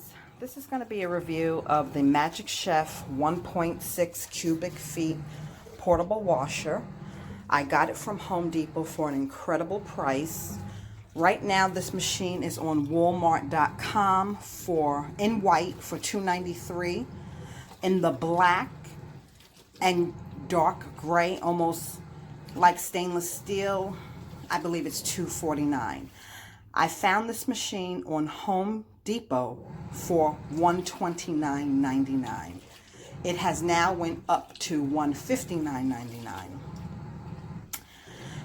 guys, this is going to be a review of the Magic Chef 1.6 cubic feet portable washer. I got it from Home Depot for an incredible price. Right now this machine is on Walmart.com in white for $2.93. In the black and dark gray, almost like stainless steel, I believe it's $2.49. I found this machine on Home Depot for $129.99. It has now went up to $159.99.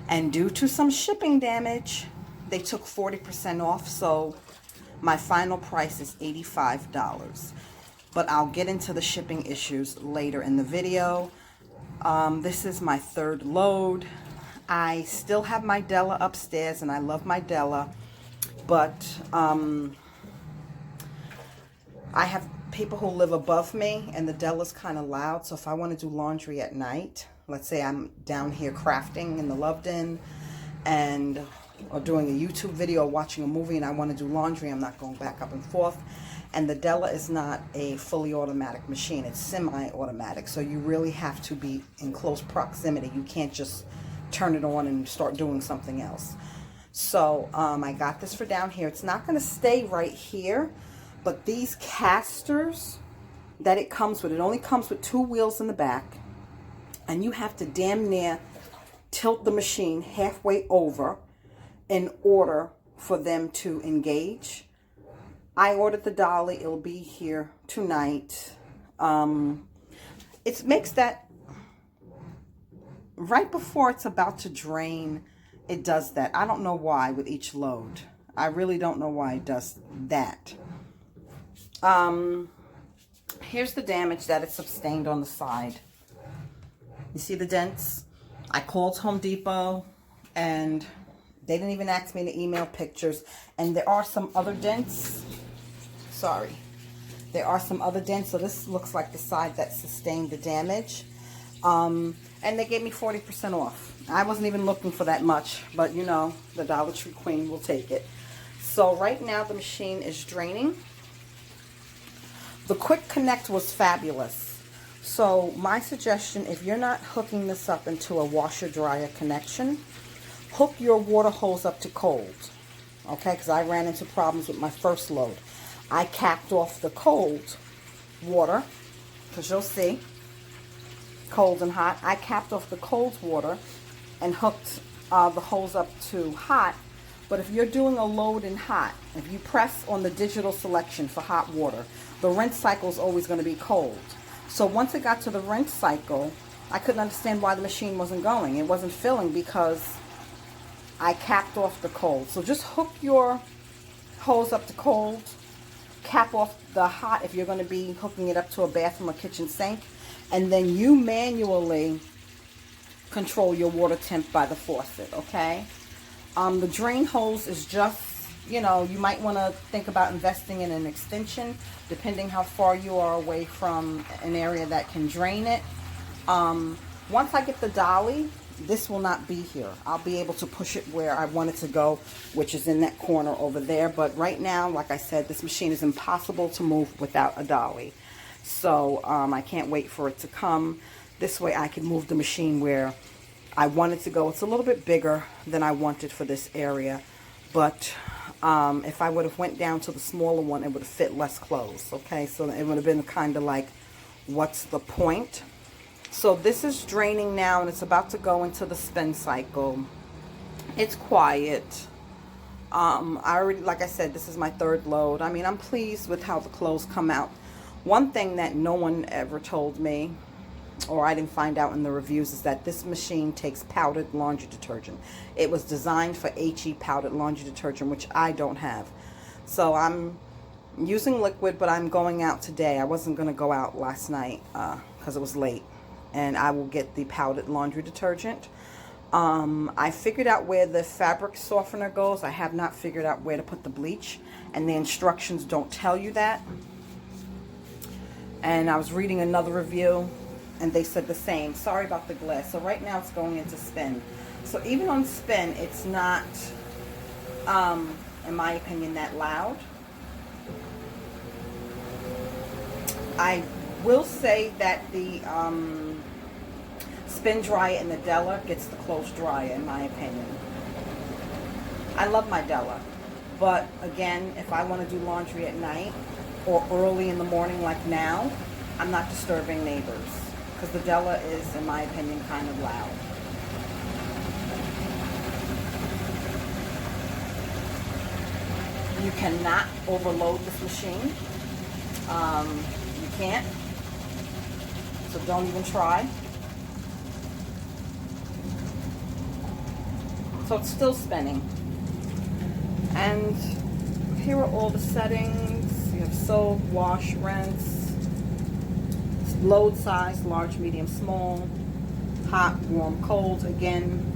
And due to some shipping damage, they took 40% off, so my final price is $85. But I'll get into the shipping issues later in the video. This is my third load. I still have my Della upstairs, and I love my Della, but I have people who live above me, and the Della's kind of loud, so if I want to do laundry at night, let's say I'm down here crafting in the Loveden, or doing a YouTube video or watching a movie, and I want to do laundry, I'm not going back up and forth. And the Della is not a fully automatic machine, it's semi-automatic, so you really have to be in close proximity. You can't just turn it on and start doing something else. So I got this for down here. It's not going to stay right here, but these casters that it comes with, it only comes with 2 wheels in the back, and you have to damn near tilt the machine halfway over in order for them to engage. I ordered the dolly. It'll be here tonight. It makes that right before it's about to drain. It does that. I don't know why with each load. I really don't know why it does that. Here's the damage that it sustained on the side. You see the dents? I called Home Depot and they didn't even ask me to email pictures. And there are some other dents. Sorry. There are some other dents. So this looks like the side that sustained the damage. And they gave me 40% off. I wasn't even looking for that much, but you know, the Dollar Tree Queen will take it. So right now the machine is draining. The quick connect was fabulous. So my suggestion, if you're not hooking this up into a washer dryer connection, hook your water hose up to cold. Okay, because I ran into problems with my first load. I capped off the cold water, because you'll see, cold and hot. I capped off the cold water and hooked the hose up to hot. But if you're doing a load in hot, if you press on the digital selection for hot water, the rinse cycle is always going to be cold. So once it got to the rinse cycle, I couldn't understand why the machine wasn't going. It wasn't filling because I capped off the cold. So just hook your hose up to cold, cap off the hot if you're going to be hooking it up to a bathroom or kitchen sink, and then you manually control your water temp by the faucet, okay? The drain hose is just, you know, you might want to think about investing in an extension depending how far you are away from an area that can drain it. Once I get the dolly, this will not be here. I'll be able to push it where I want it to go, which is in that corner over there. But right now, like I said, this machine is impossible to move without a dolly. So I can't wait for it to come. This way I can move the machine where I want it to go. It's a little bit bigger than I wanted for this area, but if I would have went down to the smaller one, it would have fit less clothes, okay? So it would have been kind of like, what's the point? So this is draining now, and it's about to go into the spin cycle. It's quiet. I already, like I said, this is my third load. I mean, I'm pleased with how the clothes come out. One thing that no one ever told me, or I didn't find out in the reviews, is that this machine takes powdered laundry detergent. It was designed for HE powdered laundry detergent, which I don't have. So I'm using liquid, but I'm going out today. I wasn't going to go out last night because it was late. And I will get the powdered laundry detergent. I figured out where the fabric softener goes. I have not figured out where to put the bleach, and the instructions don't tell you that. And I was reading another review, and they said the same. Sorry about the glass. So right now it's going into spin. So even on spin, it's not, in my opinion, that loud. I will say that the spin dryer in the Della gets the clothes drier, in my opinion. I love my Della, but again, if I want to do laundry at night or early in the morning like now, I'm not disturbing neighbors, because the Della is, in my opinion, kind of loud. You cannot overload this machine. You can't. So don't even try. So it's still spinning. And here are all the settings. You have soak, wash, rinse, load size, large, medium, small, hot, warm, cold. Again,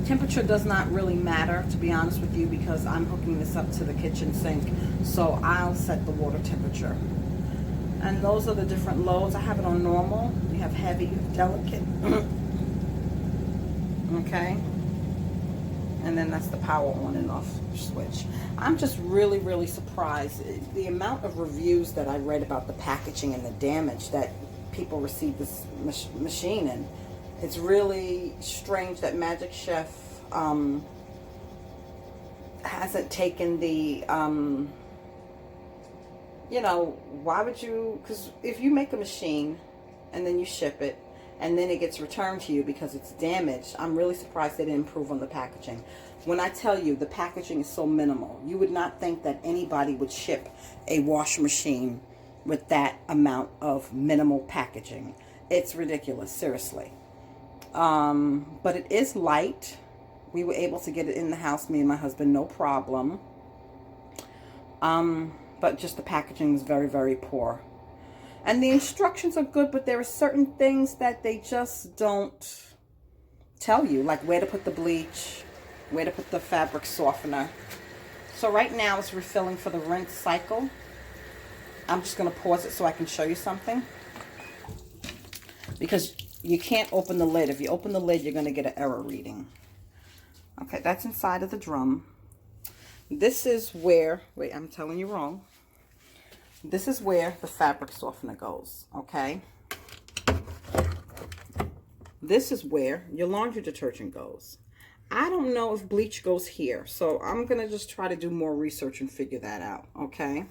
temperature does not really matter, to be honest with you, because I'm hooking this up to the kitchen sink, so I'll set the water temperature. And those are the different loads. I have it on normal. You have heavy, delicate. Okay. And then that's the power on and off switch. I'm just really, really surprised. The amount of reviews that I read about the packaging and the damage that people receive this machine in. It's really strange that Magic Chef hasn't taken the, you know, why would you, because if you make a machine and then you ship it, and then it gets returned to you because it's damaged, I'm really surprised they didn't improve on the packaging. When I tell you the packaging is so minimal, you would not think that anybody would ship a washing machine with that amount of minimal packaging. It's ridiculous, seriously. But it is light. We were able to get it in the house, me and my husband, no problem. But just the packaging is very, very poor. And the instructions are good, but there are certain things that they just don't tell you, like where to put the bleach, where to put the fabric softener. So right now it's refilling for the rinse cycle. I'm just going to pause it so I can show you something. Because you can't open the lid. If you open the lid, you're going to get an error reading. Okay, that's inside of the drum. This is where, wait, I'm telling you wrong. This is where the fabric softener goes, okay? This is where your laundry detergent goes. I don't know if bleach goes here, so I'm going to just try to do more research and figure that out, okay?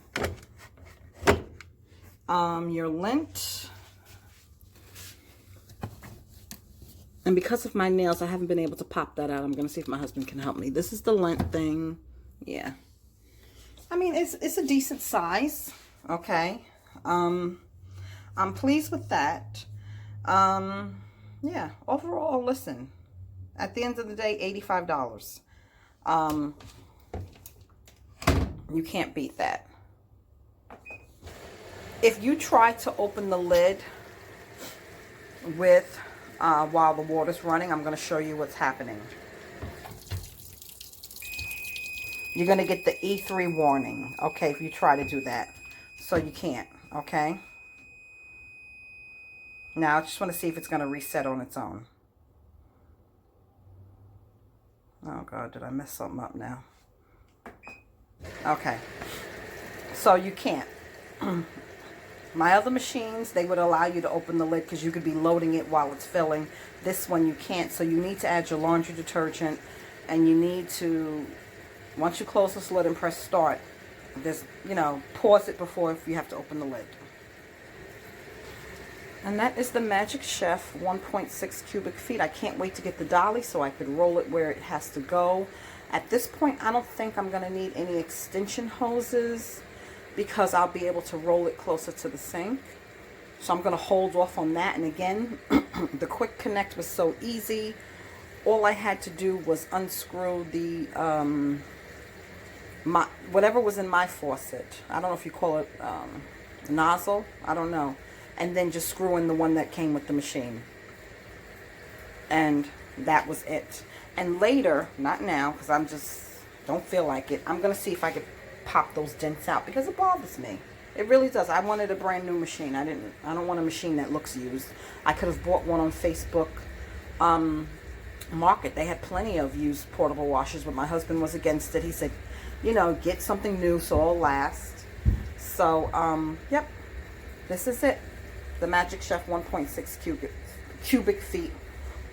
Your lint. And because of my nails, I haven't been able to pop that out. I'm going to see if my husband can help me. This is the lint thing. Yeah. I mean, it's a decent size. Okay. I'm pleased with that. Yeah. Overall, listen. At the end of the day, $85. You can't beat that. If you try to open the lid with while the water's running, I'm going to show you what's happening. You're going to get the E3 warning, okay, if you try to do that. So you can't, okay? Now, I just want to see if it's going to reset on its own. Oh, God, did I mess something up now? Okay. So you can't. My other machines, they would allow you to open the lid because you could be loading it while it's filling. This one you can't, so you need to add your laundry detergent, and you need to, once you close this lid and press start, there's, you know, pause it before if you have to open the lid. And that is the Magic Chef 1.6 cubic feet. I can't wait to get the dolly so I could roll it where it has to go. At this point, I don't think I'm going to need any extension hoses because I'll be able to roll it closer to the sink. So I'm going to hold off on that. And again, the quick connect was so easy. All I had to do was unscrew the whatever was in my faucet. I don't know if you call it nozzle. I don't know. And then just screw in the one that came with the machine. And that was it. And later, not now, because I'm just don't feel like it, I'm going to see if I could pop those dents out because it bothers me. It really does. I wanted a brand new machine. I don't want a machine that looks used. I could have bought one on Facebook Market. They had plenty of used portable washers, but my husband was against it. He said, you know, get something new so it'll last. So, yep, this is it. The Magic Chef 1.6 cubic feet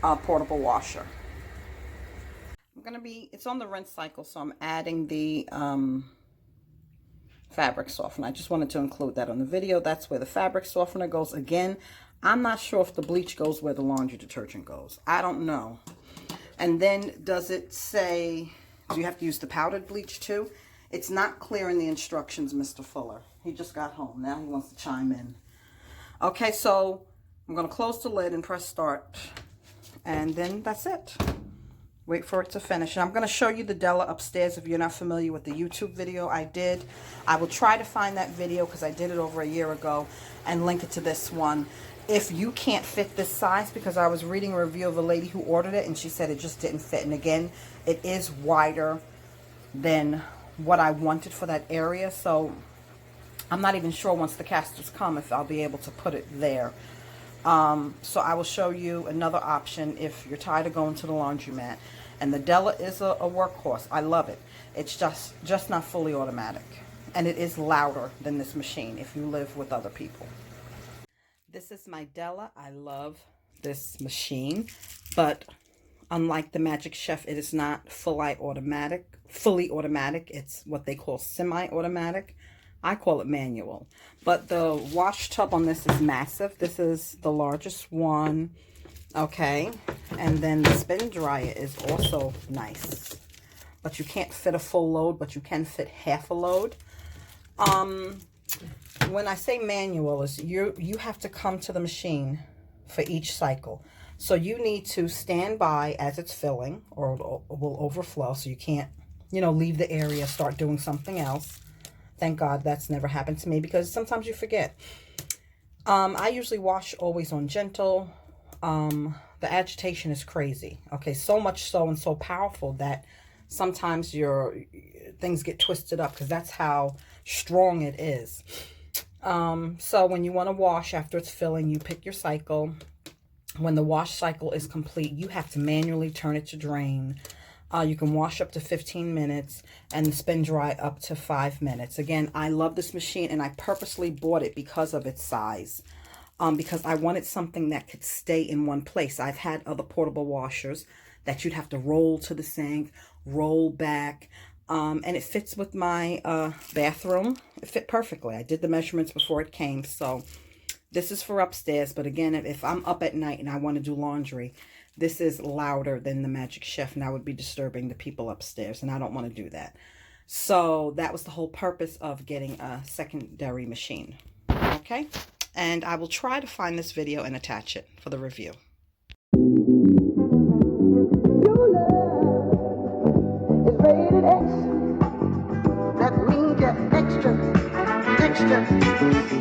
portable washer. It's on the rinse cycle, so I'm adding the fabric softener. I just wanted to include that on the video. That's where the fabric softener goes. Again, I'm not sure if the bleach goes where the laundry detergent goes. I don't know. And then does it say, do you have to use the powdered bleach too? It's not clear in the instructions, Mr. Fuller. He just got home. Now he wants to chime in. Okay, so I'm going to close the lid and press start. And then that's it. Wait for it to finish. And I'm going to show you the Della upstairs if you're not familiar with the YouTube video I did. I will try to find that video because I did it over a year ago and link it to this one. If you can't fit this size, because I was reading a review of a lady who ordered it and she said it just didn't fit. And again, it is wider than what I wanted for that area. So I'm not even sure once the casters come if I'll be able to put it there. So I will show you another option if you're tired of going to the laundromat. And the Della is a workhorse. I love it. It's just not fully automatic. And it is louder than this machine if you live with other people. This is my Della. I love this machine. But unlike the Magic Chef, it is not fully automatic. It's what they call semi-automatic. I call it manual. But the wash tub on this is massive. This is the largest one. Okay. And then the spin dryer is also nice. But you can't fit a full load, but you can fit half a load. When I say manual, is you have to come to the machine for each cycle. So you need to stand by as it's filling or it will overflow. So you can't, leave the area, start doing something else. Thank God that's never happened to me because sometimes you forget. I usually wash always on gentle. The agitation is crazy. Okay, so much so and so powerful that sometimes your things get twisted up because that's how strong it is. So when you want to wash after it's filling, you pick your cycle. When the wash cycle is complete, you have to manually turn it to drain. You can wash up to 15 minutes and spin dry up to 5 minutes. Again, I love this machine and I purposely bought it because of its size. Because I wanted something that could stay in one place. I've had other portable washers that you'd have to roll to the sink, roll back. And it fits with my bathroom. It fit perfectly. I did the measurements before it came. So this is for upstairs. But again, if I'm up at night and I want to do laundry, this is louder than the Magic Chef, and I would be disturbing the people upstairs, and I don't want to do that. So that was the whole purpose of getting a secondary machine. Okay? And I will try to find this video and attach it for the review. Your love is rated X. That means you're extra, extra.